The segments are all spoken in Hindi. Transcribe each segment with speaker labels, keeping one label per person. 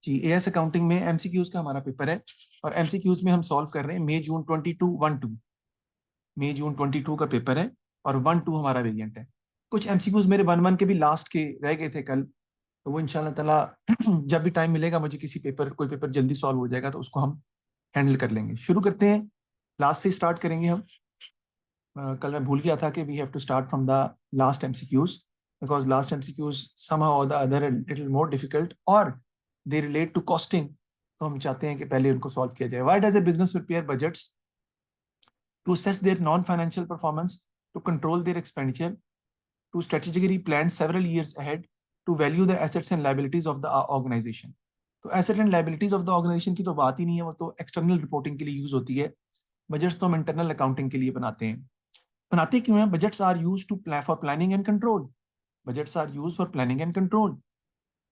Speaker 1: जी, एएस अकाउंटिंग में एमसीक्यूज का हमारा पेपर है और एमसीक्यूज में हम सॉल्व कर रहे हैं मई जून 22 मई जून 22 का पेपर है और 1-2 हमारा वेरिएंट है। कुछ एमसीक्यूज मेरे 1-1 के भी लास्ट के रह गए थे कल, तो वो इंशाल्लाह ताला जब भी टाइम मिलेगा मुझे कोई पेपर जल्दी सॉल्व हो जाएगा तो उसको हम हैंडल कर लेंगे। शुरू करते हैं, लास्ट से स्टार्ट करेंगे हम। कल मैं भूल गया था कि we have to start from the last MCQs because last MCQs somehow और the other little more difficult और दे रिलेट टू कॉस्टिंग, तो हम चाहते हैं कि पहले उनको सॉल्व किया जाए। Why does a business prepare budgets? To assess their non financial performance, to control their expenditure, to strategically plan several years ahead, to value the assets and liabilities of the organization. तो asset and liabilities of the organization की तो बात ही नहीं है, वो तो एक्सटर्नल रिपोर्टिंग के लिए यूज होती है। बजट्स तो हम इंटरनल अकाउंटिंग के लिए बनाते हैं। बनाते क्यों हैं? Budgets are use to plan for planning and control. Budgets are use for planning and control,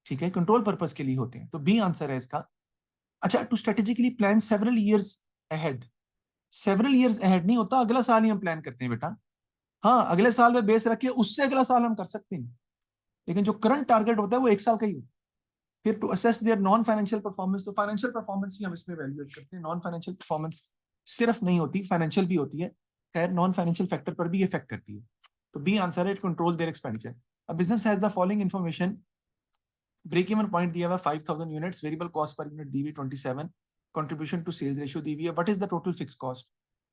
Speaker 1: ठीक है, कंट्रोल पर्पस के लिए होते हैं, तो बी आंसर है इसका। अच्छा, to strategically plan several years ahead. Several years ahead नहीं होता अगला साल ही हम प्लान करते हैं बेटा। हाँ, अगले साल में बेस रखिए, उससे अगला साल हम कर सकते हैं, लेकिन जो करंट टारगेट होता है वो एक साल का ही होता है। फिर to assess their non financial performance, तो फाइनेंशियल परफॉर्मेंस ही हम इसमें वैल्यूएट करते हैं। नॉन फाइनेंशियल परफॉर्मेंस सिर्फ नहीं होती, फाइनेंशियल भी होती है, खैर नॉन फाइनेंशियल फैक्टर पर भी इफेक्ट करती है। तो बी आंसर है, control their expenditure. A business has the following information. Break even point दिया हुआ 5000 units, variable cost per unit दी हुई 27, कंट्रीब्यूशन टू सेल्स रेशियो दी हुई है, what is the total fix cost?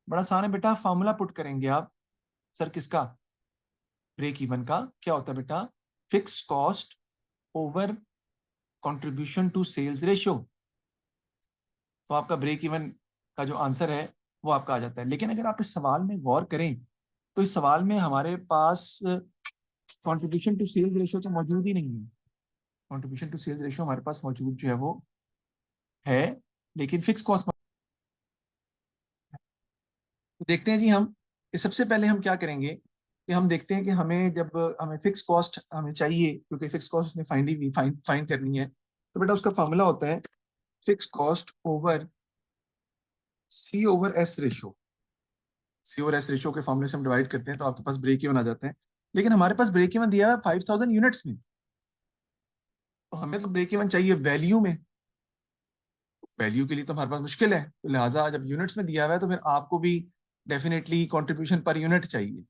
Speaker 1: बड़ा आसान है बेटा, फॉर्मूला पुट करेंगे आप। सर किसका? ब्रेक इवन का क्या होता है बेटा? Fix cost over contribution to sales ratio. तो आपका ब्रेक इवन का जो आंसर है वो आपका आ जाता है। लेकिन अगर आप इस सवाल में गौर करें तो इस सवाल में हमारे पास कंट्रीब्यूशन टू सेल्स रेशियो तो मौजूद ही नहीं है। कंट्रीब्यूशन टू सेल्स रेशियो हमारे पास मौजूद जो है वो है, लेकिन फिक्स कॉस्ट। तो देखते हैं जी हम कि सबसे पहले हम क्या करेंगे कि हम देखते हैं कि हमें जब हमें फिक्स कॉस्ट हमें चाहिए, क्योंकि फिक्स कॉस्ट उसने फाइंड करनी है, तो बेटा उसका फॉर्मूला होता है फिक्स कॉस्ट ओवर सी ओवर एस रेशियो। सी ओवर एस रेशियो के फॉर्मूले से हम डिवाइड करते हैं तो आपके पास ब्रेक इवन आ जाते हैं। लेकिन हमारे पास ब्रेक इवन दिया है 5000 यूनिट्स में, तो हमें तो ब्रेक इवन चाहिए वैल्यू में। वैल्यू के लिए तो हमारे पास मुश्किल है, तो लिहाजा जब यूनिट्स में दिया हुआ है तो फिर आपको भी डेफिनेटली कंट्रीब्यूशन पर यूनिट चाहिए।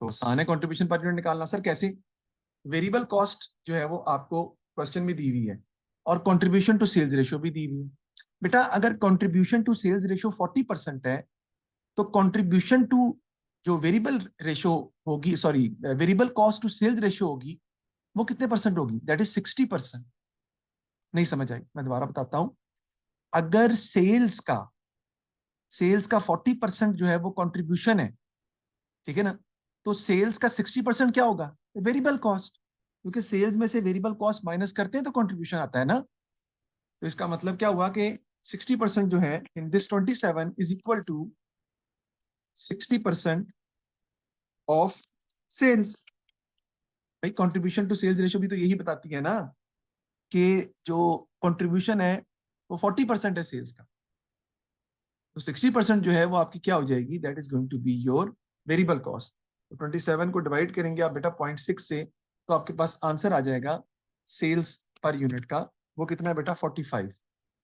Speaker 1: तो आसान है कंट्रीब्यूशन पर यूनिट निकालना। सर कैसे? वेरिएबल कॉस्ट जो है वो आपको क्वेश्चन में दी हुई है और कंट्रीब्यूशन टू सेल्स रेशियो भी दी हुई है। बेटा अगर कंट्रीब्यूशन टू सेल्स रेशियो 40% है तो कंट्रीब्यूशन टू जो वेरिएबल रेशियो होगी, sorry variable cost to sales ratio होगी, वो कितने परसेंट होगी? That is 60%। नहीं समझ आई? मैं दोबारा बताता हूं। अगर सेल्स का 40% जो है वो कंट्रीब्यूशन है, ठीक है ना, तो सेल्स का 60% क्या होगा? वेरिएबल कॉस्ट, क्योंकि सेल्स में से वेरिएबल कॉस्ट माइनस करते हैं तो कंट्रीब्यूशन आता है ना। तो इसका मतलब क्या हुआ कि 60% जो है in this 27 is equal to 60% of sales. भाई कंट्रीब्यूशन टू सेल्स रेशियो भी तो यही बताती है ना कि जो कंट्रीब्यूशन है वो 40% है सेल्स का, तो 60% जो है वो आपकी क्या हो जाएगी? That is going to be your variable cost. तो 27 को डिवाइड करेंगे आप बेटा 0.6 से, तो आपके पास आंसर आ जाएगा सेल्स पर यूनिट का। वो कितना है बेटा? 45।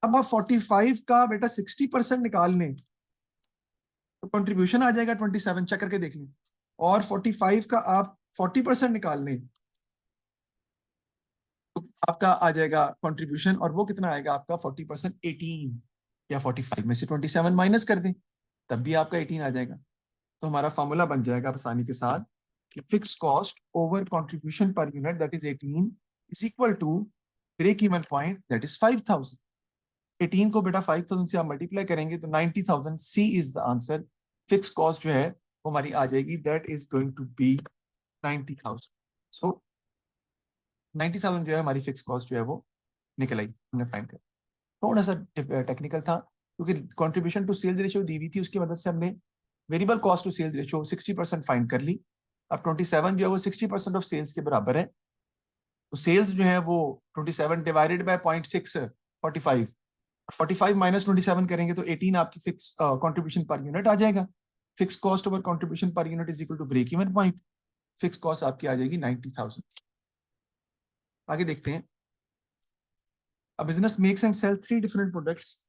Speaker 1: अब आप 45 का बेटा 60% निकाल लें तो कंट्रीब्यूशन आ जाएगा 27, चेक करके देख लें। और 45 का आप 40% निकाल लें तो आपका आ जाएगा कंट्रीब्यूशन, और वो कितना आएगा आपका? 40% 18, या 45 में से 27 माइनस कर दें तब भी आपका 18 आ जाएगा। तो हमारा फॉर्मूला बन जाएगा आसानी के साथ कि fix cost over contribution per unit that is 18 is equal to break even point that is 5000। 18 को बेटा 5000 से आप मल्टीप्लाई करेंगे तो 90,000, C is the answer. Fix cost जो है वो हमारी आ जाएगी, that is going to be 90,000। So 90,000 जो है हमारी फिक्स कॉस्ट जो है वो निकल आई, हमने फाइंड कर। थोड़ा सा टेक्निकल था क्योंकि कंट्रीब्यूशन टू सेल्स रेशियो दी हुई थी, उसकी मदद से हमने variable cost to sales ratio 60% find कर ली। अब 27 जो है वो 60% ऑफ सेल्स के बराबर है, तो सेल्स जो है वो 27 डिवाइडेड बाय 0.6 45, 45 माइनस 27 करेंगे तो 18 आपकी फिक्स कंट्रीब्यूशन पर यूनिट आ जाएगा। Fix cost over contribution per unit is equal to break even point. Fix cost आपकी आ जाएगी 90,000। आगे देखते हैं। A business makes and sells 3 different products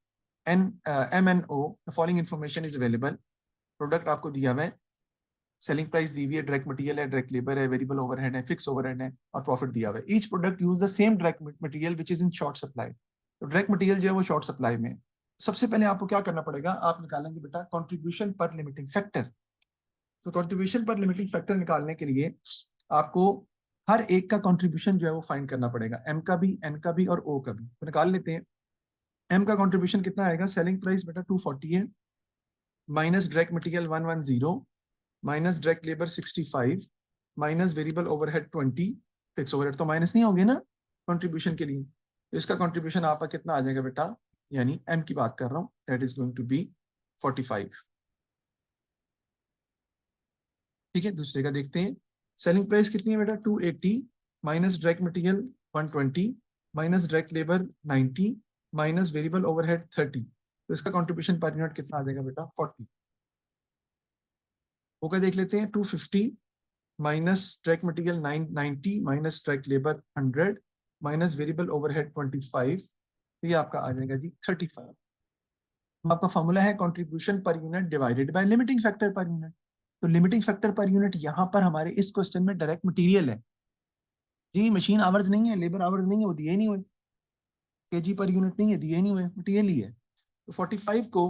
Speaker 1: and M and O. The following information is available. Product आपको दिया हुआ है, सेलिंग प्राइस दी हुई है, डायरेक्ट मटेरियल है, डायरेक्ट लेबर है, वेरिएबल ओवरहेड है, फिक्स ओवरहेड है और प्रॉफिट दिया हुआ है. Each product use the same direct material which is in short supply. तो डायरेक्ट मटेरियल जो है वो शॉर्ट सप्लाई में. सबसे पहले आपको क्या करना पड़ेगा, आप निकालेंगे बेटा कंट्रीब्यूशन पर लिमिटिंग फैक्टर. तो कंट्रीब्यूशन पर लिमिटिंग फैक्टर निकालने के लिए आपको हर एक का कंट्रीब्यूशन जो है वो फाइंड करना पड़ेगा, एम का भी, एन का भी और ओ का भी. तो निकाल लेते हैं. एम का कंट्रीब्यूशन कितना आएगा, सेलिंग प्राइस बेटा 240 है, minus direct material 110, minus direct labour 65, minus variable overhead 20. Fix overhead तो माइनस नहीं होंगे ना कंट्रीब्यूशन के लिए. तो इसका कंट्रीब्यूशन आपका कितना आ जाएगा बेटा, यानी एम की बात कर रहा हूं, that is going to be 45. ठीक है, दूसरे का देखते हैं. सेलिंग प्राइस कितनी है बेटा 280, minus direct material 120, minus direct labour 90, minus variable overhead 30. तो इसका कंट्रीब्यूशन पर यूनिट कितना आ जाएगा बेटा 40. वो क्या देख लेते हैं, 250 minus direct material 90, minus direct labour 100, minus variable overhead 25. तो ये आपका आ जाएगा जी 35. आपका फॉर्मूला है contribution per unit divided by limiting factor per unit. तो लिमिटिंग फैक्टर पर यूनिट यहाँ पर हमारे इस क्वेश्चन में डायरेक्ट मटेरियल है जी, मशीन आवर्स नहीं है, लेबर आवर्स नहीं है, वो दिए नहीं हुए. केजी पर यूनिट नहीं है, दिए नहीं हुए, मटेरियल ही है. तो 45 को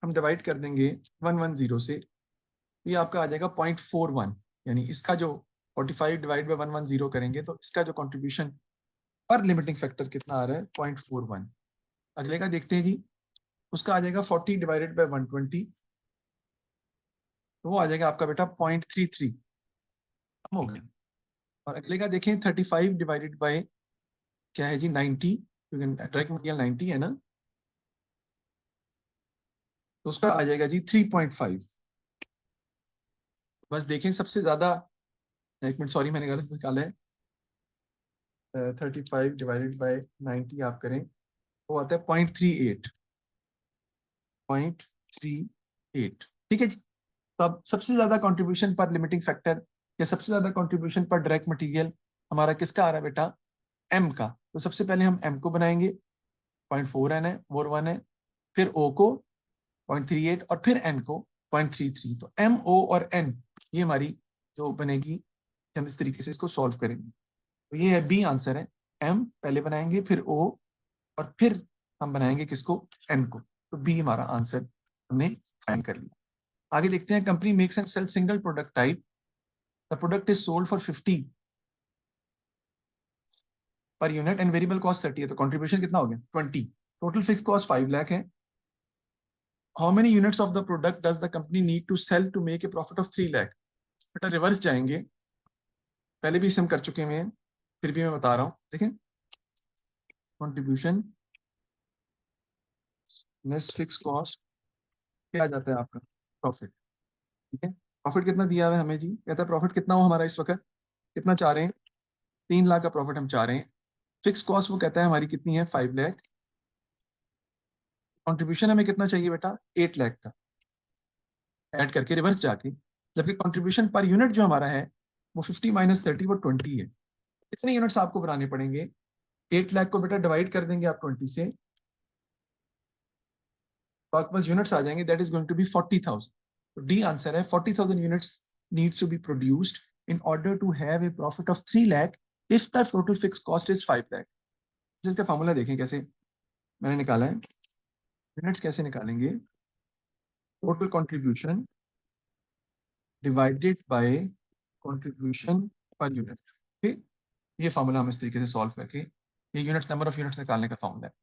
Speaker 1: हम डिवाइड कर देंगे 110 से, ये आपका आ जाएगा 0.41. यानी इसका जो 45 डिवाइड बाय 110 करेंगे तो इसका जो कंट्रीब्यूशन पर लिमिटिंग फैक्टर कितना आ रहा है 0.41. अगले का देखते हैं जी, उसका आ जाएगा 40 डिवाइडेड बाय 120, तो वो आ जाएगा आपका बेटा 0.33. कम हो गया. और अगले का देखें 35 डिवाइडेड बाय क्या है जी 90, क्योंकि डायरेक्ट मटेरियल 90 है ना, तो उसका आ जाएगा जी 3.5. बस देखें सबसे ज्यादा, एक मिनट सॉरी मैंने गलत निकाला है, 35 डिवाइडेड बाय 90 आप करें वो आता है 0.38. 0.38. ठीक है जी. तो अब सबसे ज्यादा कंट्रीब्यूशन पर लिमिटिंग फैक्टर या सबसे ज्यादा कंट्रीब्यूशन पर डायरेक्ट मटेरियल हमारा किसका आ रहा है बेटा, एम का. तो सबसे पहले हम एम को बनाएंगे, 0.4 है, 4 1 है, फिर ओ को 0.38 और फिर एन को 0.33. तो एम, ओ और एन ये हमारी जो बनेगी, हम इस तरीके से इसको सॉल्व करेंगे. तो ये है बी आंसर है. एम पहले बनाएंगे, फिर ओ और फिर हम बनाएंगे किसको, एन को. तो बी हमारा आंसर हमने फाइंड कर लिया. आगे देखते हैं. Company makes and sell single product type, the product is sold for 50 per unit and variable cost 30 है. तो कंट्रीब्यूशन कितना हो गया 20. टोटल फिक्स कॉस्ट 5 लाख है. How many units of the product does the company need to sell to make a profit of 3 lakh. बेटा रिवर्स जाएंगे, पहले भी इसे हम कर चुके हैं, फिर भी मैं बता रहा हूं. देखें, कंट्रीब्यूशन लेस फिक्स कॉस्ट क्या आ जाता है आपका, प्रॉफिट. ठीक है, प्रॉफिट कितना दिया हुआ है हमें जी, कहता है प्रॉफिट कितना हो हमारा इस वक्त, कितना चाह रहे हैं, 3 लाख का प्रॉफिट हम चाह रहे हैं. फिक्स कॉस्ट वो कहता है हमारी कितनी है 5 लाख. कंट्रीब्यूशन हमें कितना चाहिए बेटा 8 लाख का, ऐड करके रिवर्स जाके. जबकि कंट्रीब्यूशन पर यूनिट जो हमारा है वो 50 माइनस 30 वो 20 है. कितने यूनिट्स आपको बनाने पड़ेंगे, 8 लाख को बेटा डिवाइड कर देंगे आप 20 से, तो आपके पास यूनिट्स आ जाएंगे, that is going to be 40,000. तो डी आंसर है 40,000 units needs to be produced in order to have a profit of 3 lakh if the total fixed cost is 5 lakh. इसका फॉर्मूला देखें कैसे मैंने निकाला है. यूनिट्स कैसे निकालेंगे, total contribution divided by contribution per unit. ठीक, ये फॉर्मूला हम इस तरीके से सॉल्व करके, ये यूनिट्स नंबर ऑफ यूनिट्स निकालने का फॉर्मूला है.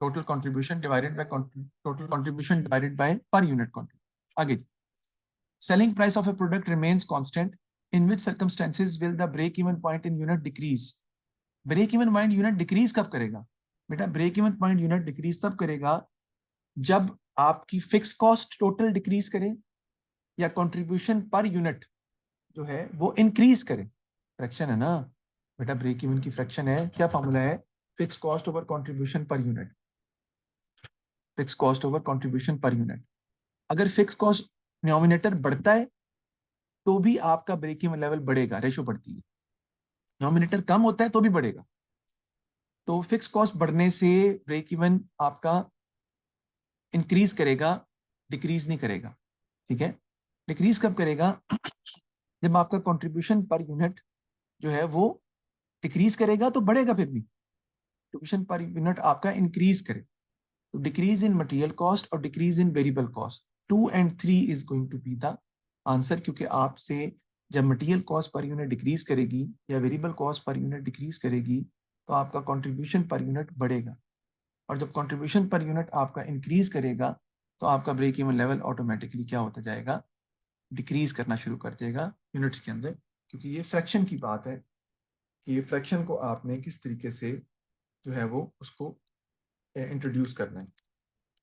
Speaker 1: Total contribution divided by total contribution divided by per unit contribution. आगे, selling price of a product remains constant, in which circumstances will the break even point in unit decrease. Break even point unit decrease कब करेगा बेटा, break even point unit decrease तब करेगा जब आपकी फिक्स कॉस्ट टोटल डिक्रीज करे या कंट्रीब्यूशन पर यूनिट जो है वो इंक्रीज करे. फ्रैक्शन है ना बेटा, ब्रेक इवन की फ्रैक्शन है. क्या फॉर्मूला है, fix cost over contribution per unit. Fix cost over contribution per unit. अगर फिक्स कॉस्ट डिनोमिनेटर बढ़ता है तो भी आपका ब्रेक इवन लेवल बढ़ेगा, रेशो बढ़ती है. डिनोमिनेटर कम होता है तो भी बढ़ेगा. तो फिक्स कॉस्ट बढ़ने से ब्रेक इवन आपका इंक्रीज करेगा, डिक्रीज नहीं करेगा। ठीक है, डिक्रीज कब करेगा? जब आपका कंट्रीब्यूशन पर यूनिट जो है वो डिक्रीज करेगा तो बढ़ेगा, फिर भी कंट्रीब्यूशन पर यूनिट आपका इंक्रीज करे तो डिक्रीज इन मटेरियल कॉस्ट और decrease in variable cost, 2 and 3 is going to be the answer. क्योंकि आपसे जब material cost per unit decrease करेगी या variable cost per unit decrease करेगी तो आपका कंट्रीब्यूशन पर यूनिट बढ़ेगा, और जब कंट्रीब्यूशन पर यूनिट आपका इंक्रीज करेगा तो आपका ब्रेक इवन लेवल ऑटोमेटिकली क्या होता जाएगा? डिक्रीज करना शुरू कर देगा यूनिट्स के अंदर। क्योंकि ये फ्रैक्शन की बात है कि ये फ्रैक्शन को आपने किस तरीके से जो है वो उसको इंट्रोड्यूस करना है,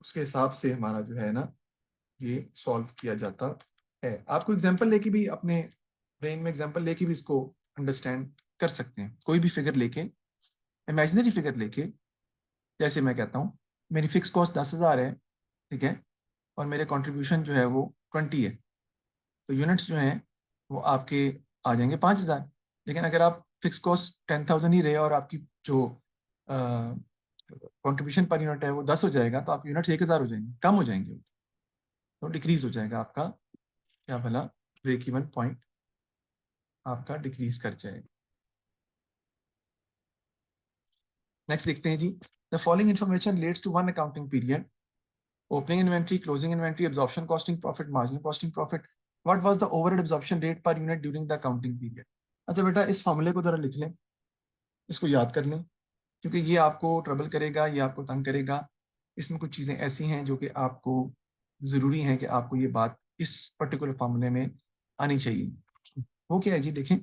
Speaker 1: उसके हिसाब से हमारा जो है ना ये सॉल्व किया जाता है। आपको एग्जांपल लेके भी अपने ब्रेन में एग्जांपल लेके भी इसको अंडरस्टैंड कर सकते हैं। कोई भी फिगर लेके, इमेजिनरी फिगर लेके, जैसे मैं कहता हूँ मेरी फिक्स कॉस्ट 10,000 है, ठीक है, और मेरे कंट्रीब्यूशन जो है वो 20 है, तो यूनिट्स जो हैं वो आपके आ जाएंगे 5,000। लेकिन अगर आप फिक्स कॉस्ट 10,000 ही रहे और आपकी जो कंट्रीब्यूशन पर यूनिट है वो 10 हो जाएगा तो आपके यूनिट्स 1,000 हो जाएंगे, कम हो जाएंगे, तो डिक्रीज हो जाएगा आपका क्या भला ब्रेक इवन पॉइंट आपका डिक्रीज कर जाएगा। नेक्स्ट देखते हैं जी, the following information relates to one accounting period, opening inventory, closing inventory, absorption costing profit, marginal costing profit. What was the overhead absorption rate per unit during the accounting period? अच्छा बेटा, इस फॉर्मूले को जरा लिख लें, इसको याद कर लें, क्योंकि ये आपको ट्रबल करेगा, ये आपको तंग करेगा। इसमें कुछ चीज़ें ऐसी हैं जो कि आपको ज़रूरी है कि आपको ये बात इस पर्टिकुलर फॉर्मूले में आनी चाहिए। वो क्या है जी? देखें,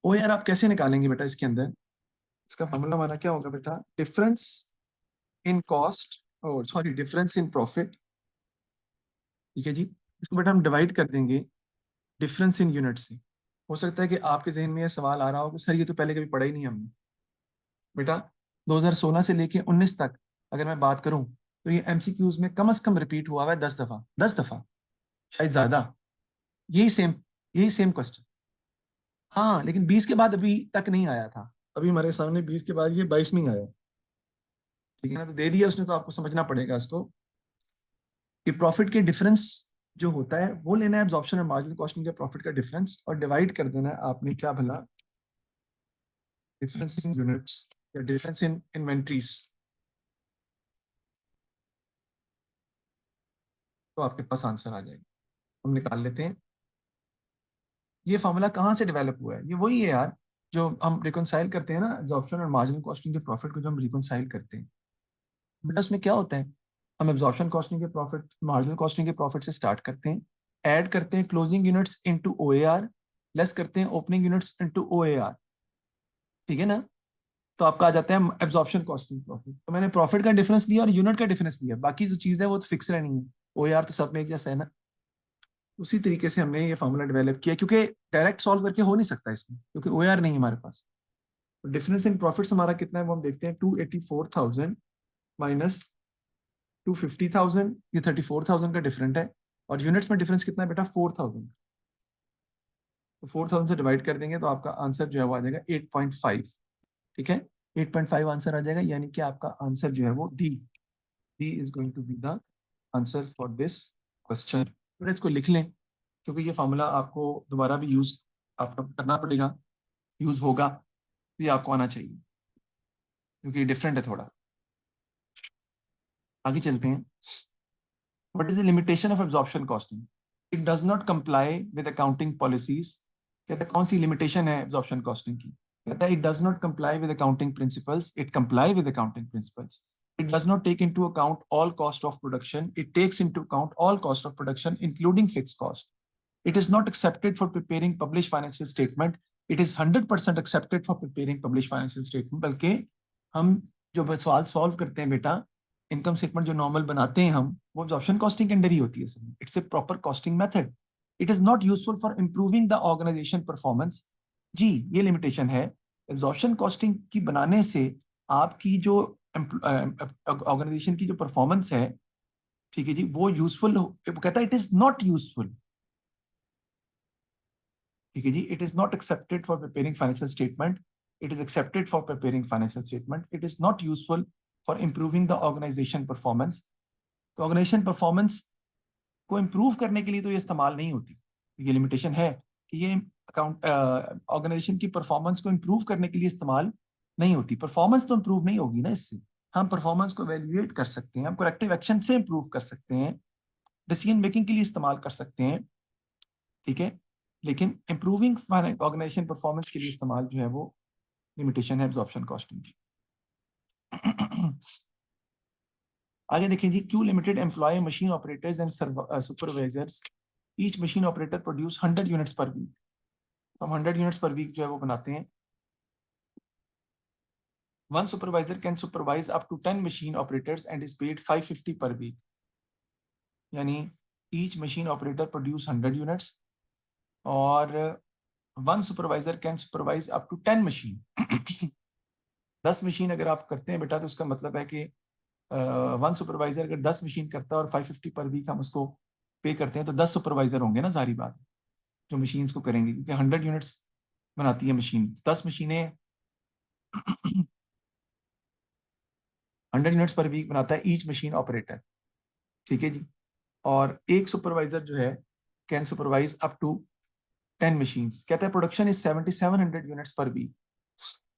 Speaker 1: ओ यार आप कैसे निकालेंगे बेटा इसके अंदर? इसका फॉर्मूला हमारा क्या होगा बेटा? डिफरेंस इन कॉस्ट, और सॉरी डिफरेंस इन प्रॉफिट, ठीक है जी। इसको बेटा हम डिवाइड कर देंगे डिफरेंस इन यूनिट से। हो सकता है कि आपके जहन में यह सवाल आ रहा हो कि सर ये तो पहले कभी पढ़ा ही नहीं हमने। बेटा 2016 से लेके 19 तक अगर मैं बात करूं तो ये एमसीक्यूज में कम से कम रिपीट हुआ हुआ है 10 दफा, 10 दफा, शायद ज्यादा। यही सेम, यही सेम क्वेश्चन। हाँ, लेकिन 20 के बाद अभी तक नहीं आया था, अभी हमारे सामने 20 के बाद ये 22 में ही आया। ठीक है ना, तो दे दिया उसने, तो आपको समझना पड़ेगा इसको कि प्रॉफिट के डिफरेंस जो होता है वो लेना है, एब्जॉर्प्शन और मार्जिनल कॉस्टिंग के प्रॉफिट का डिफरेंस, और डिवाइड कर देना है आपने क्या भला? डिफरेंस इन यूनिट्स या डिफरेंस इन इन्वेंट्रीज, तो आपके पास आंसर आ जाएगा। हम निकाल लेते हैं। ये फॉर्मूला कहाँ से डेवलप हुआ है? ये वही है यार जो हम रिकॉन्साइल करते हैं ना, एब्जॉर्प्शन और मार्जिनल कॉस्टिंग के प्रॉफिट को जो हम रिकॉन्साइल करते हैं। बेटा उसमें क्या होता है, हम एब्जॉर्प्शन कॉस्टिंग के प्रॉफिट, मार्जिनल कॉस्टिंग के प्रॉफिट से स्टार्ट करते हैं, ऐड करते हैं क्लोजिंग यूनिट्स इनटू ओएआर, लेस करते हैं ओपनिंग यूनिट्स इनटू ओएआर, ठीक है ना। तो आपका आ जाता है एब्जॉर्प्शन कॉस्टिंग प्रॉफिट। तो मैंने प्रॉफिट का डिफरेंस लिया और यूनिट का डिफरेंस लिया, बाकी जो चीज है वो तो फिक्स रहनी है, ओएआर तो सब में एक जैसा है ना। उसी तरीके से हमने ये फॉर्मूला डेवलप किया, क्योंकि डायरेक्ट सॉल्व करके हो नहीं सकता इसमें, क्योंकि ओएआर नहीं है हमारे पास। तो डिफरेंस इन प्रॉफिट्स हमारा कितना है वो हम देखते हैं, 284,000 माइनस 250,000, ये 34,000 का डिफरेंट है, और यूनिट्स में डिफरेंस कितना है बेटा? 4,000। तो 4,000 से डिवाइड कर देंगे तो आपका आंसर जो है वो आ जाएगा 8.5। ठीक है, 8.5 आंसर आ जाएगा, यानी कि आपका आंसर जो है वो D, D is going to be the answer for this question. फिर इसको लिख लें, क्योंकि ये फॉर्मूला आपको दोबारा भी यूज आपको करना पड़ेगा, यूज होगा, तो ये आपको आना चाहिए, क्योंकि डिफरेंट है थोड़ा। आगे चलते हैं। What is the limitation of absorption costing? It does not comply with accounting policies. कहता है कौन सी लिमिटेशन है absorption costing की? कहता है it does not comply with accounting principles. It comply with accounting principles. It does not take into account all cost of production. It takes into account all cost of production, including fixed cost. It is not accepted for preparing published financial statement. It is 100% accepted for preparing published financial statement. बल्कि हम जो सवाल सॉल्व करते हैं बेटा, इनकम स्टेटमेंट जो नॉर्मल बनाते हैं हम, वो एब्जॉर्प्शन कॉस्टिंग के अंडर ही होती है sir. It's a proper costing method. It is not useful for improving the organisation performance. जी, ये लिमिटेशन है। एब्जॉर्प्शन कॉस्टिंग की बनाने से आपकी जो ऑर्गेनाइजेशन की जो परफॉर्मेंस है, ठीक है जी, वो यूजफुल कहता है, इट इज नॉट यूजफुल। ठीक है जी, it is not accepted for preparing financial statement. It is accepted for preparing financial statement. It is not useful for improving the organization performance. तो ऑर्गेनाइजेशन परफॉर्मेंस को इम्प्रूव करने के लिए तो ये इस्तेमाल नहीं होती. ये लिमिटेशन है कि ये अकाउंट ऑर्गेनाइजेशन की परफॉर्मेंस को इम्प्रूव करने के लिए इस्तेमाल नहीं होती. परफॉर्मेंस तो इम्प्रूव नहीं होगी ना इससे. हम परफॉर्मेंस को एवेल्युएट कर सकते हैं, हम करेक्टिव एक्शन से इम्प्रूव कर सकते हैं, डिसीजन मेकिंग के लिए इस्तेमाल कर सकते हैं, ठीक है, लेकिन इंप्रूविंग ऑर्गेनाइजेशन परफॉर्मेंस के लिए इस्तेमाल जो है वो लिमिटेशन है एब्जॉर्प्शन कॉस्टिंग की. आगे देखें जी, Q limited employ machine operators and supervisors. Each machine operator produce 100 units per week. हम 100 यूनिट्स पर वीक जो है वो बनाते हैं. One supervisor can supervise up to 10 machine operators and is paid 550 per week. यानी each machine operator produce 100 units और one supervisor can supervise up to 10 machine. 10 machine अगर आप करते हैं बेटा तो उसका मतलब है कि वन सुपरवाइजर अगर 10 मशीन करता है और 550 पर वीक हम उसको पे करते हैं तो 10 सुपरवाइजर होंगे ना, सारी बात जो मशीन्स को करेंगे, क्योंकि 100 यूनिट्स बनाती है मशीन. 10 मशीनें 100 यूनिट्स पर वीक बनाता है ईच मशीन ऑपरेटर, ठीक है जी. और एक सुपरवाइजर जो है can supervise up to 10 machines. कहता है production is 7700 units per week.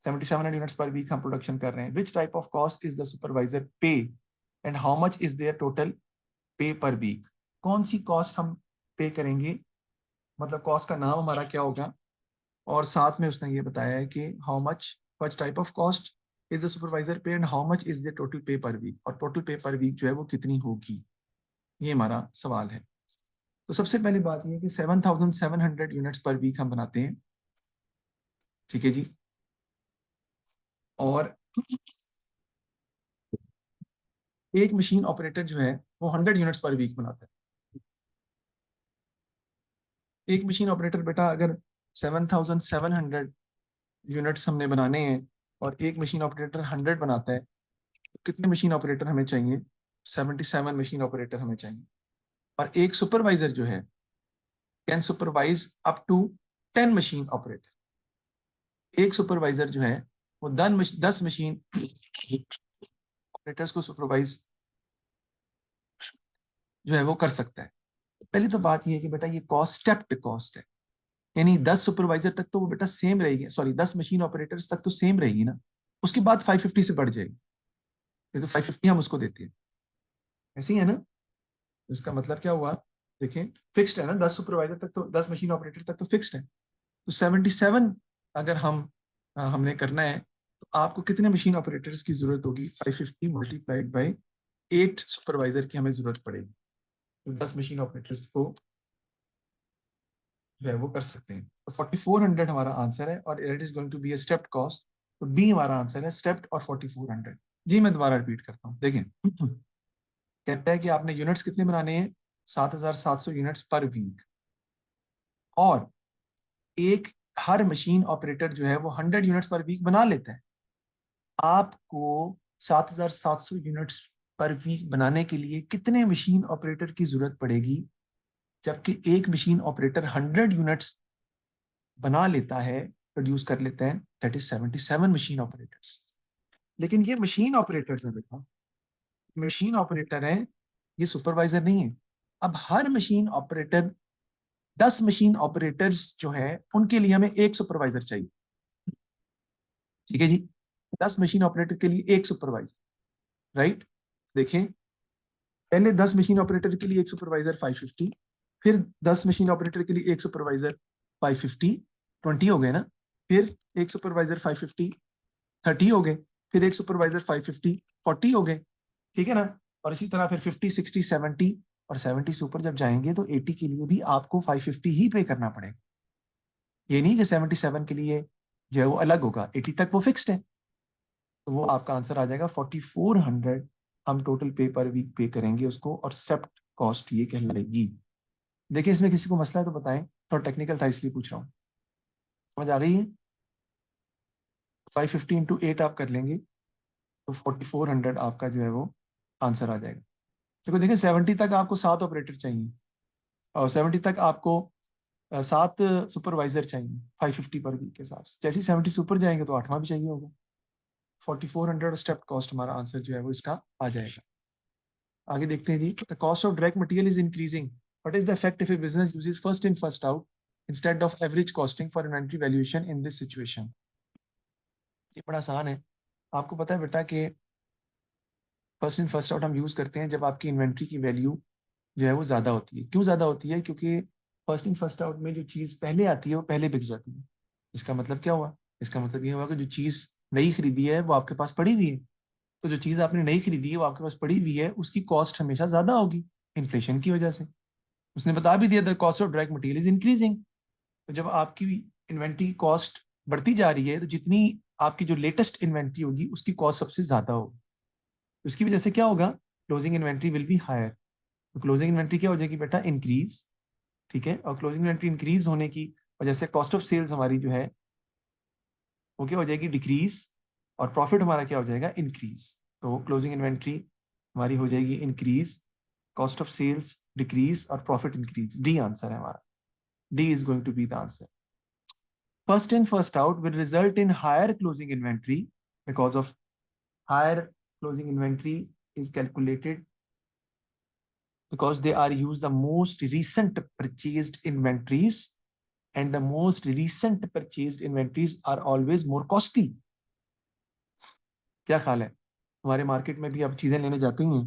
Speaker 1: 7700 units per week हम प्रोडक्शन कर रहे हैं. Which type of cost is the supervisor pay and how much is their total pay per week. कौन सी कॉस्ट हम पे करेंगे, मतलब कॉस्ट का नाम हमारा क्या होगा, और साथ में उसने ये बताया है कि how much type of cost is the supervisor pay and how much is the total pay per week. और टोटल पे पर वीक जो है वो कितनी होगी, ये हमारा सवाल है. तो सबसे पहली बात ये है कि 7700 यूनिट्स पर वीक हम बनाते हैं, ठीक है जी. और एक मशीन ऑपरेटर जो है वो 100 यूनिट्स पर वीक बनाता है. एक मशीन ऑपरेटर बेटा अगर 7700 यूनिट्स हमने बनाने हैं और एक मशीन ऑपरेटर 100 बनाता है, तो कितने मशीन ऑपरेटर हमें चाहिए, 77 मशीन ऑपरेटर हमें चाहिए. और एक सुपरवाइजर जो है can supervise up to 10 machine operator. एक सुपरवाइजर जो है वो 10 मशीन ऑपरेटर्स को सुपरवाइज जो है वो कर सकता है. पहली तो बात ये है कि बेटा ये कॉस्ट स्टेप्ड कॉस्ट है, यानी 10 सुपरवाइजर तक तो वो बेटा सेम रहेगी, सॉरी 10 मशीन ऑपरेटर्स तक तो सेम रहेगी ना, उसके बाद 550 से बढ़ जाएगी क्योंकि 550 हम उसको देते हैं. ऐसे ही है ना. तो इसका मतलब क्या हुआ, देखें फिक्स्ड है ना, 10 सुपरवाइजर तक तो 10 मशीन ऑपरेटर तक तो फिक्स्ड है. तो 77 अगर हमने करना है तो आपको कितने मशीन ऑपरेटर्स की जरूरत होगी, 550 मल्टीप्लाइड बाई 8 सुपरवाइजर की हमें जरूरत पड़ेगी. तो 10 मशीन ऑपरेटर्स को जो है वो कर सकते हैं. तो 4400 हमारा आंसर है और it is going to be a stepped cost. तो बी हमारा आंसर है, स्टेप्ड और 4400. जी मैं दोबारा रिपीट करता हूँ, देखें कहता है कि आपने यूनिट्स कितने बनाने हैं, 7700 यूनिट्स पर वीक. और एक हर मशीन ऑपरेटर जो है वो 100 यूनिट्स पर वीक बना लेता है. आपको 7700 यूनिट्स पर वीक बनाने के लिए कितने मशीन ऑपरेटर की जरूरत पड़ेगी, जबकि एक मशीन ऑपरेटर 100 यूनिट्स बना लेता है, प्रोड्यूस कर लेते हैं, दैट इज 77 मशीन ऑपरेटर्स. लेकिन ये मशीन ऑपरेटर्स है बेटा, मशीन ऑपरेटर है, ये सुपरवाइजर नहीं है. अब हर मशीन ऑपरेटर 10 मशीन ऑपरेटर्स जो है उनके लिए हमें एक सुपरवाइजर चाहिए, ठीक है जी. 10 मशीन ऑपरेटर के लिए एक सुपरवाइजर, राइट. देखें पहले 10 मशीन ऑपरेटर के लिए एक सुपरवाइजर 550, फिर 10 मशीन ऑपरेटर के लिए एक सुपरवाइजर 550, 20 हो गए ना. फिर एक सुपरवाइजर 550, 30 हो गए. फिर एक सुपरवाइजर 550, 40 हो गए, ठीक है ना. और इसी तरह फिर 50, 60, 70 और 70 से ऊपर जब जाएंगे तो 80 के लिए भी आपको 550 ही पे करना पड़ेगा. ये नहीं कि 77 के लिए जो है वो अलग होगा, 80 तक वो फिक्स्ड है. तो वो आपका आंसर आ जाएगा 4400. हम टोटल पे पर वीक पे करेंगे उसको और स्टेप्ड कॉस्ट ये कहलाएगी. देखिए इसमें किसी को मसला है तो बताएं, थोड़ा टेक्निकल था इसलिए पूछ रहा हूँ. समझ आ गई है. 550 इंटू 8 आप कर लेंगे तो 4400 आपका जो है वो आंसर आ जाएगा. देखो देखिए 70 तक आपको 7 ऑपरेटर चाहिए और 70 तक आपको 7 सुपरवाइजर चाहिए 550 पर वीक के हिसाब से। जैसे ही 70 सुपर जाएंगे तो 8वां भी चाहिए होगा। 4400 स्टेप कॉस्ट हमारा आंसर जो है वो इसका आ जाएगा। आगे देखते हैं जी, the cost of direct material is increasing, what is the effect if a business uses first in first out instead of average costing for inventory valuation in this situation. ये बड़ा आसान है। आपको पता है बेटा कि फर्स्ट इन फर्स्ट आउट हम यूज करते हैं जब आपकी इन्वेंट्री की वैल्यू जो है वो ज्यादा होती है। क्यों ज्यादा होती है? क्योंकि फर्स्ट इन फर्स्ट आउट में जो चीज पहले आती है वो पहले बिक जाती है। इसका मतलब क्या हुआ? इसका मतलब ये हुआ कि जो चीज नई खरीदी है वो आपके पास पड़ी हुई है, तो जो चीज आपने नई खरीदी है वो आपके पास पड़ी हुई है, उसकी कॉस्ट हमेशा ज्यादा होगी इन्फ्लेशन की वजह से। उसने बता भी दिया the cost of direct material is increasing. तो जब आपकी इन्वेंट्री कॉस्ट बढ़ती जा रही है तो जितनी आपकी जो लेटेस्ट इन्वेंट्री होगी उसकी कॉस्ट सबसे ज्यादा होगी। उसकी वजह से क्या होगा? Closing inventory will be higher. तो क्लोजिंग इन्वेंट्री क्या हो जाएगी बेटा? इंक्रीज। ठीक है, और क्लोजिंग इन्वेंट्री इंक्रीज होने की वजह से कॉस्ट ऑफ सेल्स हमारी जो है वो क्या हो जाएगी? डिक्रीज। और प्रॉफिट हमारा क्या हो जाएगा? इंक्रीज। तो क्लोजिंग इन्वेंट्री हमारी हो जाएगी increase, cost of sales decrease और प्रॉफिट इंक्रीज। डी आंसर है हमारा। D is going to be the answer. First in, first out will result in higher closing inventory because of higher closing inventory is calculated because they are used the most recent purchased inventories, and the most recent purchased inventories are always more costly. क्या ख्याल है? हमारे मार्केट में भी अब चीजें लेने जाती हैं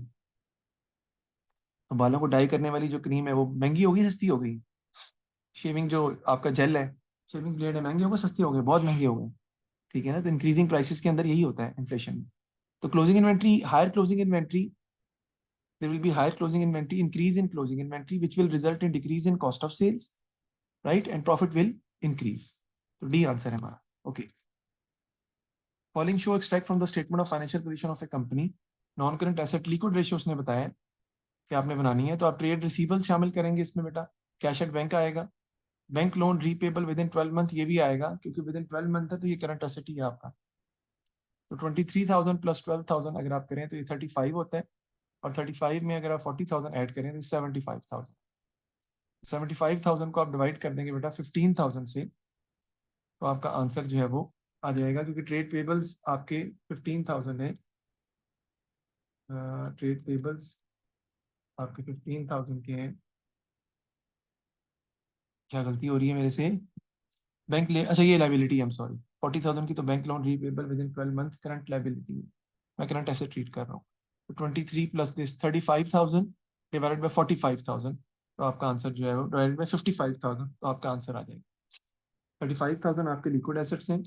Speaker 1: तो बालों को डाई करने वाली जो क्रीम है वो महंगी होगी सस्ती हो गई? शेविंग जो आपका जेल है, शेविंग ब्लेड है, महंगे हो गए सस्ती हो गए? बहुत महंगे हो गए। ठीक है ना? तो इंक्रीजिंग प्राइसेस के अंदर यही होता है इन्फ्लेशन में। तो closing inventory, higher closing inventory, there will be higher closing inventory, increase in closing inventory, which will result in decrease in cost of sales, right? And profit will increase. तो D आंसर है हमारा। Okay. Following show extract from the statement of financial position of a company. Non current asset liquid ratio उसने बताया कि आपने बनानी है, तो आप ट्रेड रिसीवेबल शामिल करेंगे इसमें बेटा। कैश एट बैंक आएगा, bank loan repayable with in 12 month ये भी आएगा क्योंकि विद इन 12 मंथ है तो ये करंट एसेट ही है आपका। तो 23,000 प्लस 12,000 अगर आप करें तो ये 35 होता है, और 35 में अगर आप 40,000 ऐड करें तो 75,000। 75,000 को आप डिवाइड कर देंगे बेटा 15,000 से, तो आपका आंसर जो है वो आ जाएगा। क्योंकि ट्रेड पेबल्स आपके 15,000 है, ट्रेड पेबल्स आपके 15,000 के हैं। क्या गलती हो रही है मेरे से? बैंक ले, अच्छा ये लाइबिलिटी, आई एम सॉरी, 40,000 की तो bank loan repayable with in 12 month current liability है, मैं करंट ऐसे ट्रीट कर रहा हूँ। तो 23 प्लस दिस 35,000 डिवाइडेड बाई 45,000, तो आपका आंसर जो है वो डिवाइडेड बाई 55,000, तो आपका आंसर आ जाएगा। 35,000 आपके लिक्विड एसेट्स हैं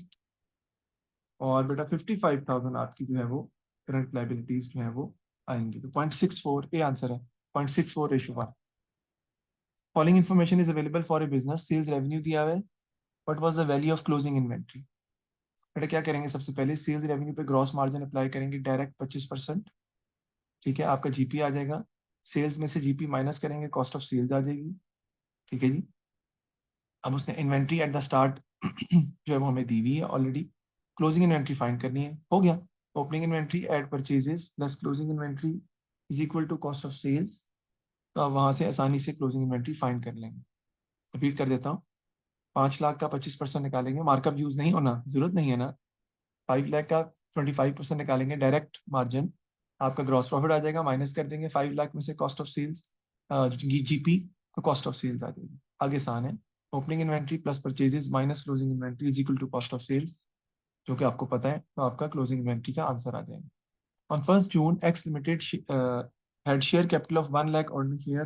Speaker 1: और बेटा 55,000 आपकी जो है वो करंट लाइबिलिटीज जो है वो आएंगी। तो 0.64 ये आंसर है, 0.64 ratio 1। Following information is available for a business, sales revenue दिया हुआ है, what was the value of closing inventory. बेटा क्या करेंगे? सबसे पहले सेल्स रेवेन्यू पे ग्रॉस मार्जिन अप्लाई करेंगे डायरेक्ट 25%। ठीक है, आपका जीपी आ जाएगा, सेल्स में से जीपी माइनस करेंगे, कॉस्ट ऑफ सेल्स आ जाएगी। ठीक है जी। अब उसने इन्वेंट्री एट द स्टार्ट जो है वो हमें दी हुई है ऑलरेडी, क्लोजिंग इन्वेंट्री फाइंड करनी है, हो गया। Opening inventory at purchases plus closing inventory is equal to cost of sales, तो आप वहां से आसानी से क्लोजिंग इन्वेंट्री फाइंड कर लेंगे। रिपीट कर देता हूँ, 5 लाख का 25% निकालेंगे, मार्कअप यूज नहीं होना, जरूरत नहीं है ना। 5 लाख का 25% निकालेंगे डायरेक्ट मार्जिन, आपका ग्रॉस प्रॉफिट आ जाएगा, माइनस कर देंगे 5 लाख में से कॉस्ट ऑफ सेल्स जीपी, तो कॉस्ट ऑफ सेल्स आ जाएगी। आगे आसान है, opening inventory plus purchases minus closing inventory is equal to cost of sales, जो कि आपको पता है, तो आपका क्लोजिंग इन्वेंट्री का आंसर आ जाएगा। On 1 June, X Limited had share capital of 1 lakh ordinary share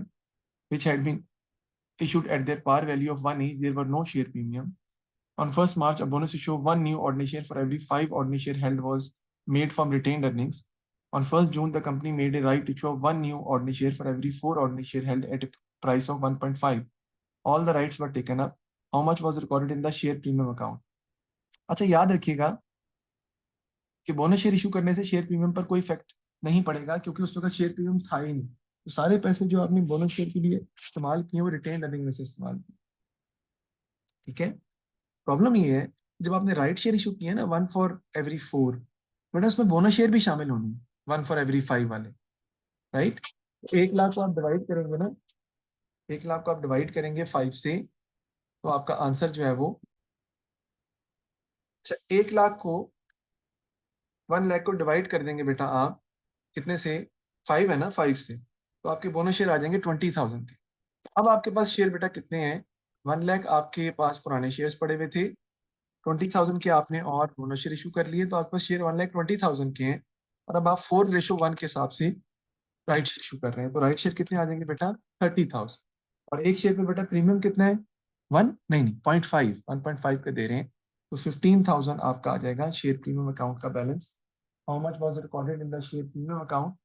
Speaker 1: which had been issued at their par value of 1 each. There were no share premium. On 1 March, a bonus issue of 1 new ordinary share for every 5 ordinary share held was made from retained earnings. On 1 June, the company made a right issue of 1 new ordinary share for every 4 ordinary share held at a price of 1.5. All the rights were taken up. How much was recorded in the share premium account? अच्छा याद रखिएगा कि बोनस शेयर इशू करने से शेयर प्रीमियम पर कोई इफेक्ट नहीं पड़ेगा क्योंकि उस वक्त शेयर प्रीमियम था ही नहीं। तो सारे पैसे जो आपने बोनस शेयर के लिए इस्तेमाल किए वो रिटेन अर्निंग में से इस्तेमाल किए। ठीक है, प्रॉब्लम ये है जब आपने राइट शेयर इशू किए ना 1 for every 4, बेटा उसमें बोनस शेयर भी शामिल होनी है 1 for every 5 वाले, राइट। 1 लाख को आप डिवाइड करेंगे ना, 1 लाख को आप डिवाइड करेंगे 5 से, तो आपका आंसर जो है वो, अच्छा 1 लाख को 1 लाख को डिवाइड कर देंगे बेटा आप कितने से, 5 है ना, 5 से, तो आपके बोनस शेयर आ जाएंगे 20,000 के। अब आपके पास शेयर बेटा कितने हैं, 1 लाख आपके पास पुराने शेयर्स पड़े हुए थे, 20,000 के आपने और बोनस शेयर इशू कर लिए, तो आपके पास शेयर 1,20,000 के हैं। और अब आप 4:1 के हिसाब से राइट शेयर इशू कर रहे हैं, तो राइट शेयर कितने आ जाएंगे बेटा, 30,000। और एक शेयर पे बेटा प्रीमियम कितना है, 0.5 1.5 का दे रहे हैं, तो 15,000 आपका आ जाएगा शेयर प्रीमियम अकाउंट का balance. How much was recorded in the share premium account,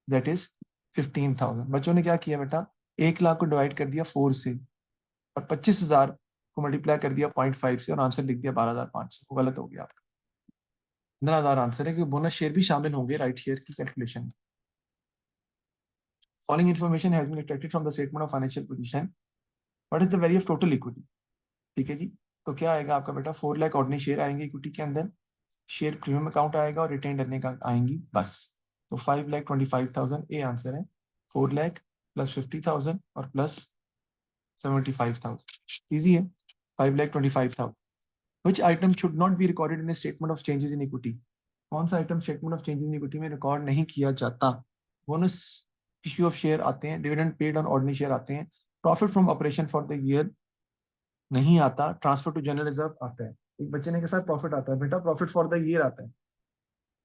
Speaker 1: that is 15,000। बच्चों ने क्या किया बेटा, 1 लाख को डिवाइड कर दिया 4 से, और 25,000 को मल्टीप्लाई कर दिया 0.5 से, और आंसर लिख दिया 12,500। गलत हो गया आपका, 15,000 आंसर है, क्योंकि बोनस शेयर भी शामिल होंगे राइट शेयर की कैलकुलेशन में। Following information has been extracted from the statement of financial position, what is the value of total equity. ठीक है जी, तो क्या आएगा आपका बेटा, 4 लाख ऑर्डिनरी शेयर आएंगे इक्विटी के अंदर, शेयर प्रीमियम अकाउंट आएगा और रिटेन अर्निंग का आएंगी बस। तो 5,25,000 ए आंसर है, 4 लाख प्लस 50,000 और प्लस 75,000, इजी है। 5,25,000। विच item should not be recorded in statement of changes in equity, कौन सा item statement of changes in equity में रिकॉर्ड नहीं किया जाता। बोनस इश्यू ऑफ शेयर आते हैं, dividend paid on ordinary share आते हैं, profit from operation for the year नहीं आता, ट्रांसफर टू जनरल रिजर्व आता है। एक बच्चे ने कैसा प्रॉफिट आता है बेटा, प्रॉफिट फॉर द ईयर आता है,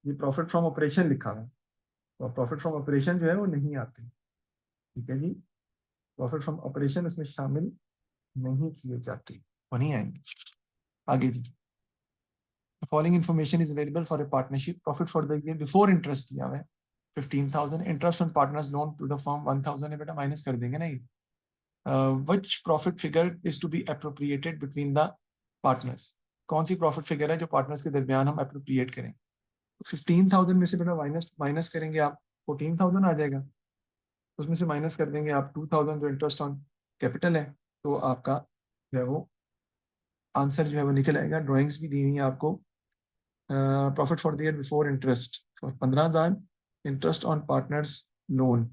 Speaker 1: ये प्रॉफिट फ्रॉम ऑपरेशन लिखा हुआ है, तो प्रॉफिट फ्रॉम ऑपरेशन जो है वो नहीं आते। ठीक है जी, प्रॉफिट फ्रॉम ऑपरेशन इसमें शामिल नहीं किए जाते, वो नहीं आएंगे। आगे जी, following information is available for a partnership, profit for the year before interest दिया हुआ है 15,000, interest on partners loan to the firm 1,000 है बेटा, माइनस कर देंगे ना ये। Which profit figure is to be appropriated between the partners, कौन सी प्रॉफिट फिगर है जो पार्टनर्स के दरमियान हम अप्रोप्रिएट करें। तो 15,000 में से बेटा माइनस माइनस करेंगे आप, 14,000 आ जाएगा, उसमें से माइनस कर देंगे आप 2,000 जो इंटरेस्ट ऑन कैपिटल है, तो आपका जो है वो आंसर जो है वो निकल आएगा। ड्राइंग्स भी दी हुई है आपको। Profit for the year before interest 15,000, interest on partners loan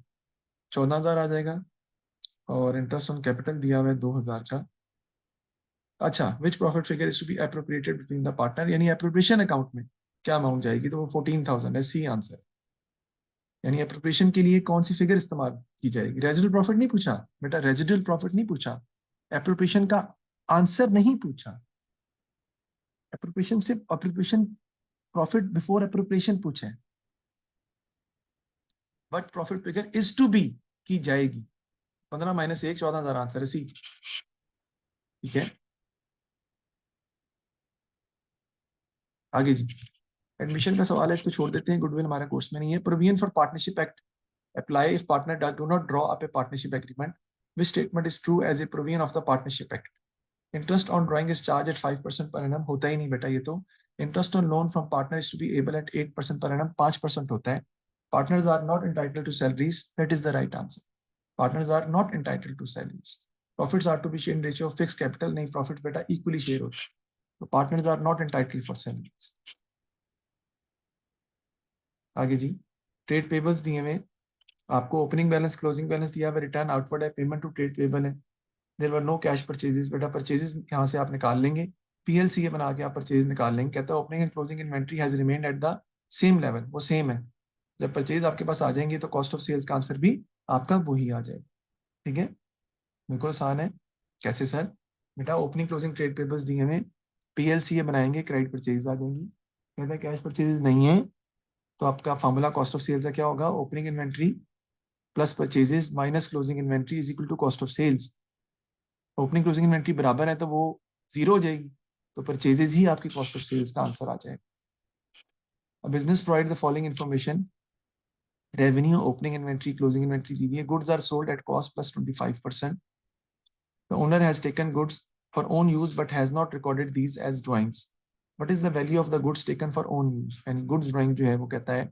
Speaker 1: 14,000 आ जाएगा, और इंटरेस्ट ऑन कैपिटल दिया हुआ है 2,000 का। अच्छा, which profit figure is to be appropriated between the partner, यानी अप्रोप्रिएशन अकाउंट में क्या अमाउंट जाएगी, तो वो 14,000 है, सी आंसर। यानी अप्रोप्रिएशन के लिए कौन सी फिगर इस्तेमाल की जाएगी, रेजिडुअल प्रॉफिट नहीं पूछा बेटा, रेजिडुअल प्रॉफिट नहीं पूछा, एप्रोप्रिएशन का आंसर नहीं पूछा, एप्रोप्रिएशन से अप्रोप्रिएशन प्रॉफिट बिफोर अप्रोप्रिएशन पूछा है, but profit figure is to be की जाएगी। 15 - 1 14,000 आंसर है, सी। ठीक है, आगे जी, एडमिशन का सवाल है, इसको छोड़ देते हैं, गुडविल हमारे कोर्स में नहीं है। Provision for partnership act apply if partner do not draw up a partnership agreement, which statement is true as a provision of the partnership act। Interest on drawing is charge at 5% per annum, होता ही नहीं बेटा ये तो। Interest on loan from partner is to be able at 8% per annum, 5% होता है। Partners are not entitled to salaries, that is the right answer. Partners are not entitled to salaries. Profits are to be share in ratio of fix capital, नहीं, प्रॉफिट बेटा इक्वली शेयर होता है, तो partners are not entitled for salaries. आगे जी, ट्रेड पेबल्स दिए हुए, आपको ओपनिंग बैलेंस क्लोजिंग बैलेंस दिया हुआ, रिटर्न आउटवर्ड है, पेमेंट टू ट्रेड पेबल है, there were no cash purchases बेटा, परचेजेस यहाँ से आप निकाल लेंगे, पीएलसी बना के आप परचेज निकाल लेंगे। कहता है opening and closing inventory has remained at the same level, वो सेम है। जब परचेज आपके पास आ जाएंगे तो कॉस्ट ऑफ सेल्स का आंसर भी आपका वही आ जाएगा। ठीक है, बिल्कुल आसान है। कैसे सर, बेटा ओपनिंग क्लोजिंग ट्रेड पेपर्स दिए हमें, पीएलसी बनाएंगे, क्रेडिट परचेज आ जाएंगी। कहता है कैश परचेज नहीं है, तो आपका फॉर्मूला कॉस्ट ऑफ सेल्स का क्या होगा, opening inventory plus purchases minus closing inventory is equal to cost of sales. Opening closing inventory बराबर है तो वो जीरो हो जाएगी, तो परचेजेस ही आपकी कॉस्ट ऑफ सेल्स का आंसर आ जाएगा। अब business provide the following information, revenue, opening inventory, closing inventory दी हुई है। Goods are sold at cost plus 25%। The owner has taken goods for own use but has not recorded these as drawings, what is the value of the goods taken for own use. यानी गुड्स ड्राइंग जो है वो कहता है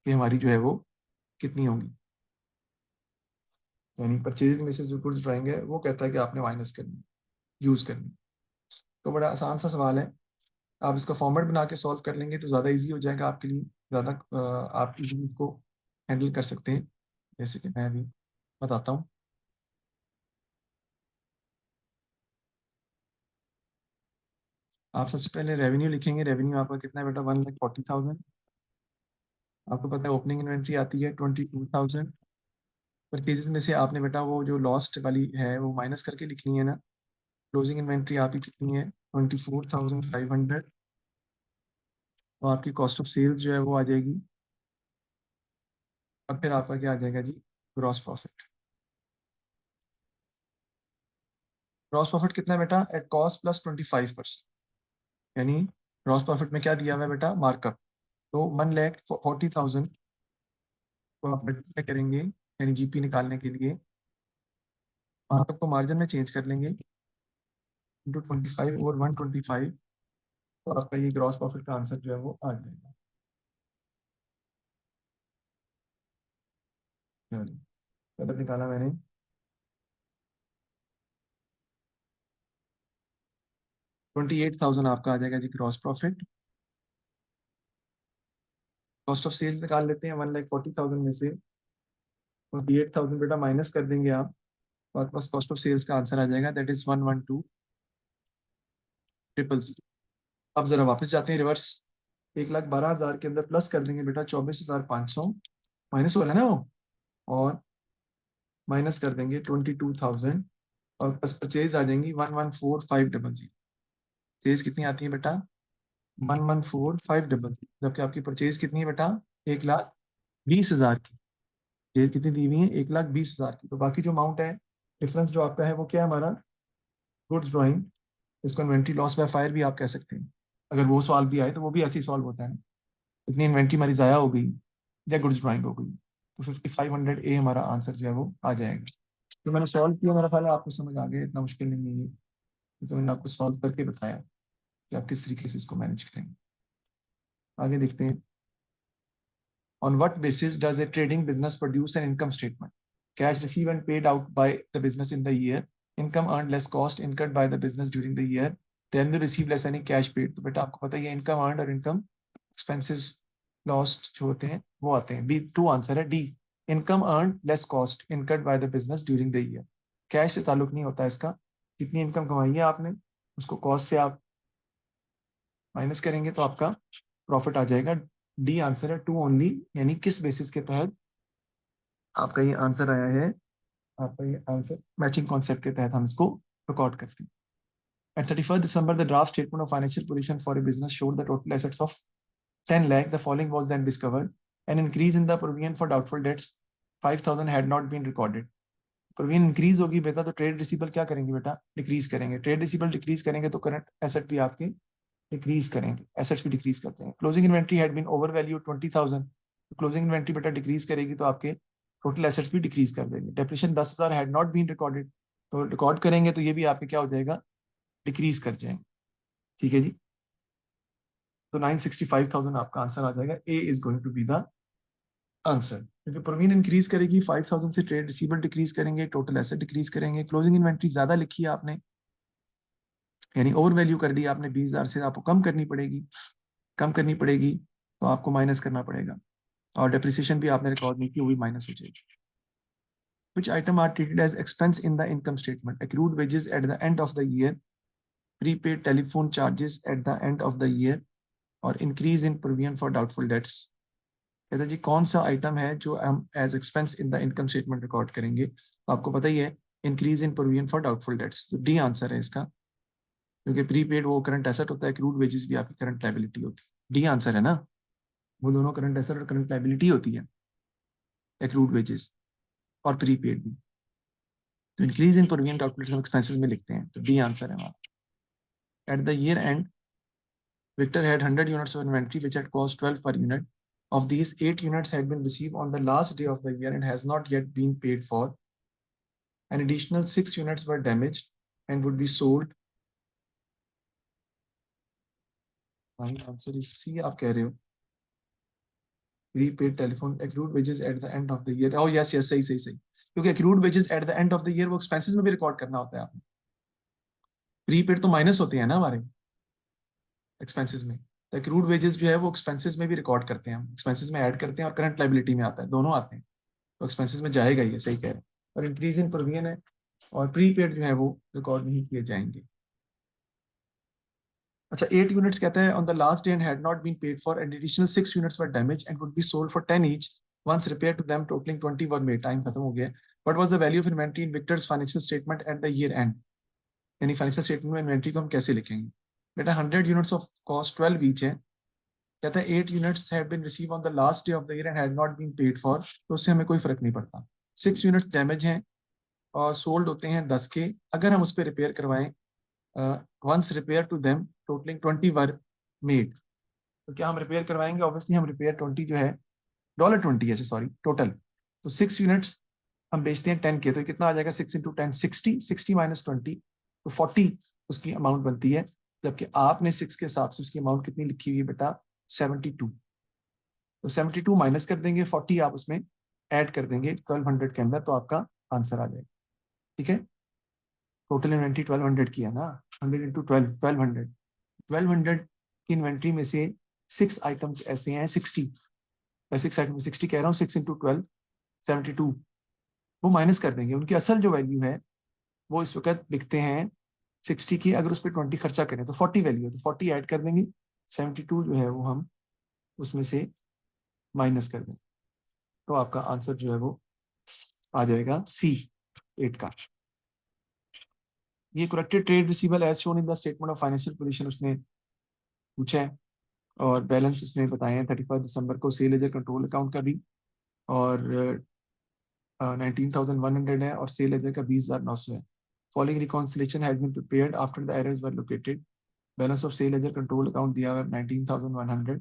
Speaker 1: कि हमारी जो है वो कितनी होगी, यानी परचेज में से जो गुड्स ड्राइंग है वो कहता है कि आपने माइनस करनी, यूज करनी। तो बड़ा आसान सा सवाल है, आप इसका फॉर्मेट बना के सॉल्व कर लेंगे तो ज़्यादा इजी हो जाएगा आपके लिए, ज़्यादा आप इजीली इसको हैंडल कर सकते हैं। जैसे कि मैं अभी बताता हूँ। आप सबसे पहले रेवेन्यू लिखेंगे। रेवेन्यू आपका कितना है बेटा? 1,40,000। आपको पता है ओपनिंग इन्वेंट्री आती है 22,000। परचेजेस में से आपने बेटा वो जो लॉस्ट वाली है वो माइनस करके लिखनी है ना। क्लोजिंग इन्वेंट्री आपकी कितनी है? 24,500। तो आपकी कॉस्ट ऑफ सेल्स जो है वो आ जाएगी। अब फिर आपका क्या आ जाएगा जी? Gross profit. ग्रॉस प्रॉफिट कितना है बेटा? At cost plus 25%। यानी ग्रॉस प्रॉफिट में क्या दिया हुआ है बेटा? मार्कअप। तो 1,40,000 को आप मल्टीप्लाई करेंगे यानी जीपी निकालने के लिए मार्कअप को मार्जिन में चेंज कर लेंगे इंटू 25 और 125। तो आपका ये ग्रॉस प्रॉफिट का आंसर जो है वो आ जाएगा। चलिए, गलत निकाला मैंने। 28,000 आपका आ जाएगा जी gross profit. Cost of sales निकाल लेते हैं 1,40,000 में से। 28,000 बेटा माइनस कर देंगे आप, तो आपके पास कॉस्ट ऑफ सेल्स का आंसर आ जाएगा, दैट इज 112,000। अब जरा वापस जाते हैं रिवर्स। 1,12,000 के अंदर प्लस कर देंगे बेटा 24,500। माइनस हो रहा है ना वो, और माइनस कर देंगे 22,000। और प्लस परचेज आ जाएंगी 114,500। सेल्स कितनी आती है बेटा? 114,500। जबकि आपकी परचेज कितनी है बेटा? 1,20,000 की। सेल कितनी दी हुई है? 1,20,000 की। तो बाकी जो अमाउंट है, डिफरेंस जो आपका है वो क्या है हमारा? Goods drawing. इसको इन्वेंट्री लॉस बाय फायर भी आप कह सकते हैं। अगर वो सॉल्व भी आए तो वो भी ऐसे ही सॉल्व होता है ना। इतनी इन्वेंट्री हमारी ज़ाया हो गई या गुड्स ड्राइंग हो गई, तो 5,500 हमारा आंसर जो है वो आ जाएगा। तो मैंने सॉल्व किया, मेरा ख्याल है आपको समझ आ गया, इतना मुश्किल नहीं है ये। तो मैंने आपको सॉल्व करके बताया कि आप किस तरीके से इसको मैनेज करेंगे। आगे देखते हैं। On what basis does a trading business produce an income statement? Cash received and paid out by the business in the year. Income earned less cost incurred by the business during the year. Revenue received less any cash paid. तो बेटा आपको पता ही है इनकम अर्न और इनकम एक्सपेंसेस लॉस्ट जो होते हैं वो आते हैं। बी टू आंसर है D. Income earn less cost incurred by the business during the year. Cash से ताल्लुक नहीं होता इसका। कितनी इनकम कमाई है आपने, उसको कॉस्ट से आप माइनस करेंगे तो आपका प्रॉफिट आ जाएगा। डी आंसर है टू ओनली। यानी किस बेसिस के तहत आपका ये आंसर आया है? आपका ये आंसर मैचिंग कॉन्सेप्ट के तहत हम इसको रिकॉर्ड करते हैं। At 31st December, the draft statement of financial position for a business showed the total assets of 10 lakh. The following was then discovered. An increase in the provision for doubtful debts, 5,000 had not been recorded. Provision increase होगी बेटा तो ट्रेड रिसीबल क्या करेंगे बेटा? डिक्रीज करेंगे। ट्रेड रिसीबल डिक्रीज करेंगे तो करंट एसेट भी आपके डिक्रीज करेंगे। एसेट्स भी डिक्रीज करते हैं। Closing inventory had been over value 20,000। Closing inventory बेटा डिक्रीज करेगी तो आपके टोटल एसेट्स भी डिक्रीज कर देंगे। Depreciation 10,000 had not been recorded. तो रिकॉर्ड करेंगे तो ये भी आपके क्या हो जाएगा? डिक्रीज कर जाएंगे। ठीक है जी। तो 965,000 आपका आंसर आ जाएगा। A is going to be the answer. क्योंकि प्रोविजन इंक्रीज करेगी, 5,000 से ट्रेड रिसीबल डिक्रीज करेंगे, टोटल एसेट डिक्रीज करेंगे। क्लोजिंग इन्वेंट्री ज्यादा लिखी है आपने, यानी ओवर वैल्यू कर दी आपने। 20,000 से आपको कम करनी पड़ेगी। कम करनी पड़ेगी तो आपको माइनस करना पड़ेगा। और डेप्रिसिएशन भी आपने रिकॉर्ड नहीं की, वो भी माइनस हो जाएगी। Which item are treated as expense in the income statement? Accrued wages at the end of the year, prepaid telephone charges at the end of the year, और increase in provision for doubtful debts। कहता जी कौन सा आइटम है जो हम as expense in the income statement record करेंगे? तो आपको पता ही है, increase in provision for doubtful debts. तो डी आंसर है इसका। क्योंकि प्रीपेड वो करंट एसेट होता है, एक्रूड वेजेस भी आपकी करंट लाइबिलिटी होती है। डी आंसर है ना। वो दोनों करंट एसेट और करंट लाइबिलिटी होती है, एक्रूड वेजेस और प्रीपेड भी। तो increase in provision calculation expenses में लिखते हैं, तो डी आंसर है हमारा। Eight the year and Victor had 100 units of inventory which had cost 12 per unit. Of these, 8 units had been received on the last day of the year and has not yet been paid for. An additional 6 units were damaged and would be sold. My answer is C. आप कह रहे हो prepaid telephone accrued wages at the end of the year. Oh yes yes, सही सही सही। क्योंकि accrued wages at the end of the year वो expenses में भी रिकॉर्ड करना होता है आपने। प्रीपेड तो माइनस होते हैं ना हमारे एक्सपेंसेस में। तो accrued wages जो है वो एक्सपेंसेस में भी रिकॉर्ड करते हैं हम, एक्सपेंसेस में ऐड करते हैं और करंट लाइबिलिटी में आता है, दोनों आते हैं। तो एक्सपेंसेस में जाएगा ही, सही कह रहे हैं। और इंक्रीज इन प्रोविजन है, और प्रीपेड जो है वो रिकॉर्ड नहीं किए जाएंगे। अच्छा 8 यूनिट्स कहता है on the last day and had not been paid for and additional 6 units were damage and would be sold for 10 each once repair to them totalling 20 were made. Time खत्म हो गया। What was the value of inventory in Victor's financial statement at the year end. यानी फाइनेंशियल स्टेटमेंट में इन्वेंटरी को हम कैसे लिखेंगे। बेटा 100 यूनिट्स ऑफ कॉस्ट 12 ईच है। कहता है 8 units have been receive on the last day of the year and had not been paid for, तो उससे हमें कोई फर्क नहीं पड़ता। 6 यूनिट्स डैमेज हैं और सोल्ड होते हैं 10 के। अगर हम उस पर रिपेयर करवाएं once repair to them totalling 20 were made, तो क्या हम रिपेयर करवाएंगे। ऑब्वियसली हम रिपेयर 20 जो है $20 है, सॉरी टोटल। तो 6 यूनिट्स हम बेचते हैं 10 के, तो कितना आ जाएगा 6 इंटू 10 60, 60 माइनस 20 तो 40 उसकी अमाउंट बनती है। जबकि आपने 6 के हिसाब से उसकी अमाउंट कितनी लिखी हुई है बेटा 72। तो 72 माइनस कर देंगे, 40 आप उसमें ऐड कर देंगे 1200 के अंदर, तो आपका आंसर आ जाएगा। ठीक है, टोटल इन्वेंट्री 1200 की है ना, 100 इंटू 12 1200। 1200 की इन्वेंट्री में से 6 आइटम्स ऐसे हैं 60, 6 आइटम 60 कह रहा हूँ, 6 इंटू 12 72, वो माइनस कर देंगे। उनकी असल जो वैल्यू है वो इस वक्त लिखते हैं 60 की, अगर उस पर 20 खर्चा करें तो 40 वैल्यू है, तो 40 ऐड कर देंगे, 72 जो है वो हम उसमें से माइनस कर देंगे, तो आपका आंसर जो है वो आ जाएगा सी 8 का। ये corrected trade receivable as shown in the statement of financial position उसने पूछा है, और बैलेंस उसने बताए हैं 31 दिसंबर को सेल लेजर कंट्रोल अकाउंट का भी, और 19,100 है, और सेल लेजर का 20,900 है। Following reconciliation has been prepared after the errors were located. Balance of sale ledger control account दिया हुआ है 19,100।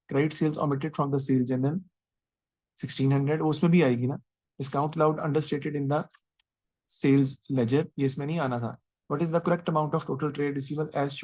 Speaker 1: Credit sales omitted from the sale journal 1,600, उसमें भी आएगी ना। Discount allowed understated in the sales ledger, ये इसमें नहीं आना था। What is the correct amount of total trade receivable as shown